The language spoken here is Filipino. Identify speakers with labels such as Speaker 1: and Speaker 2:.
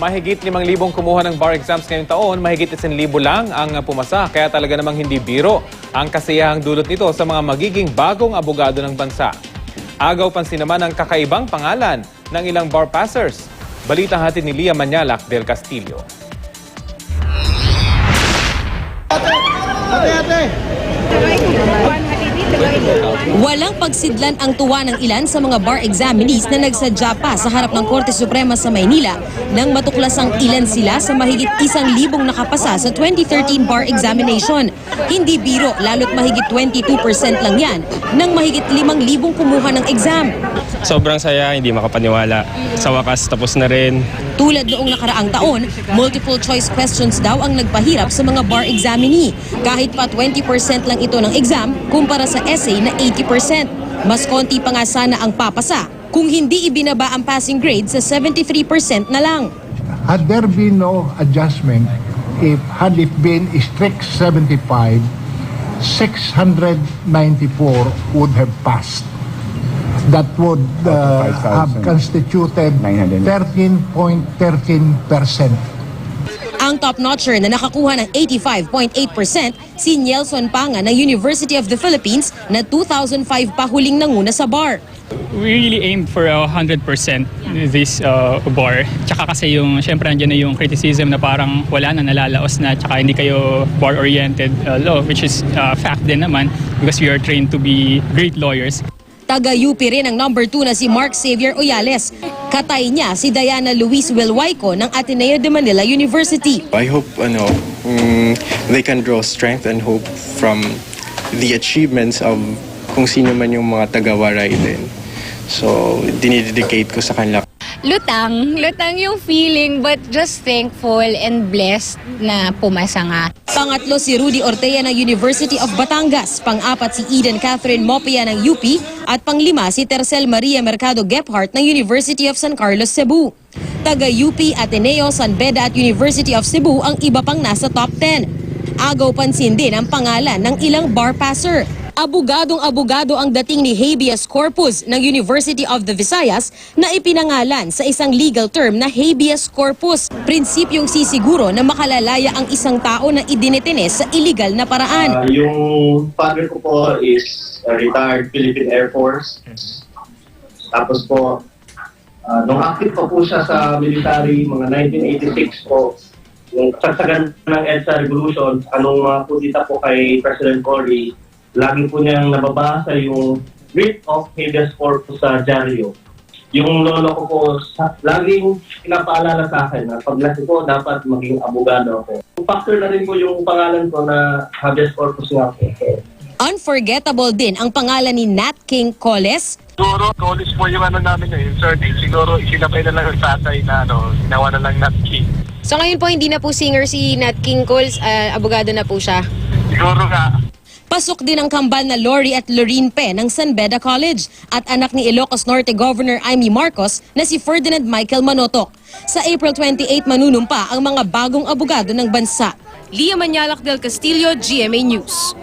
Speaker 1: Mahigit 5,000 kumuha ng bar exams ngayong taon, mahigit 1,000 lang ang pumasa. Kaya talaga namang hindi biro ang kasiyahang dulot nito sa mga magiging bagong abogado ng bansa. Agaw pansin naman ang kakaibang pangalan ng ilang bar passers. Balita hatid ni Lia Manyalak del Castillo.
Speaker 2: Walang pagsidlan ang tuwa ng ilan sa mga bar examinees na nagsadya pa sa harap ng Korte Suprema sa Maynila nang matuklasang ilan sila sa mahigit 1,000 nakapasa sa 2013 bar examination. Hindi biro, lalo't mahigit 22% lang yan nang mahigit 5,000 kumuha ng exam.
Speaker 3: Sobrang saya, hindi makapaniwala. Sa wakas, tapos na rin.
Speaker 2: Tulad noong nakaraang taon, multiple choice questions daw ang nagpahirap sa mga bar examinee. Kahit pa 20% lang ito ng exam kumpara sa essay na 80%. Mas konti pa nga sana ang papasa kung hindi ibinaba ang passing grade sa 73% na lang.
Speaker 4: Had there been no adjustment, had it been strict 75, 694 would have passed. That would have constituted 13.13%.
Speaker 2: Ang top-notcher na nakakuha ng 85.8% si Nelson Panga ng University of the Philippines na 2005 pa huling nanguna sa bar.
Speaker 5: We really aimed for 100% this bar. Tsaka kasi syempre nandiyan na yung criticism na parang wala na, nalalaos na, tsaka hindi kayo bar-oriented law, which is fact din naman because we are trained to be great lawyers.
Speaker 2: Taga-UP rin ang number 2 na si Mark Xavier Oyales. Katay niya si Diana Luis Wilwaico ng Ateneo de Manila University.
Speaker 6: I hope they can draw strength and hope from the achievements of kung sino man yung mga taga-Waray din. So, dinidedicate ko sa kanila.
Speaker 7: Lutang yung feeling, but just thankful and blessed na pumasa nga.
Speaker 2: Pangatlo si Rudy Ortea ng University of Batangas, pang-apat si Eden Catherine Mopia ng UP, at panglima si Tercel Maria Mercado Gephardt ng University of San Carlos, Cebu. Taga-UP, Ateneo, San Beda at University of Cebu ang iba pang nasa top 10. Agaw pansin din ang pangalan ng ilang bar passer. Abogadong-abogado ang dating ni habeas corpus ng University of the Visayas na ipinangalan sa isang legal term na habeas corpus. Prinsipyong sisiguro na makalalaya ang isang tao na idinetene sa illegal na paraan.
Speaker 8: Yung father ko po is a retired Philippine Air Force. Tapos po, nung active pa po siya sa military, mga 1986 po, yung kasagsagan ng EDSA Revolution, anong pudita po kay President Cory, lagi po niyang nababasa yung writ of habeas corpus sa dyaryo. Yung lolo ko po, laging pinapaalala sa akin na paglaki ko, dapat maging abogado ako. Factor na rin po yung pangalan ko na habeas corpus nga po.
Speaker 2: Unforgettable din ang pangalan ni Nat King Coles.
Speaker 9: Siguro, Coles po yung namin yung surname. Siguro, isinabay na lang ang tatay na ginawa na lang Nat King.
Speaker 7: So ngayon po hindi na po singer si Nat King Cole, abogado na po siya.
Speaker 9: Siguro nga.
Speaker 2: Pasok din ang kambal na Lori at Lorene Pe ng San Beda College at anak ni Ilocos Norte Governor Amy Marcos na si Ferdinand Michael Manotoc. Sa April 28 manunumpa ang mga bagong abogado ng bansa. Lia Manyalak del Castillo, GMA News.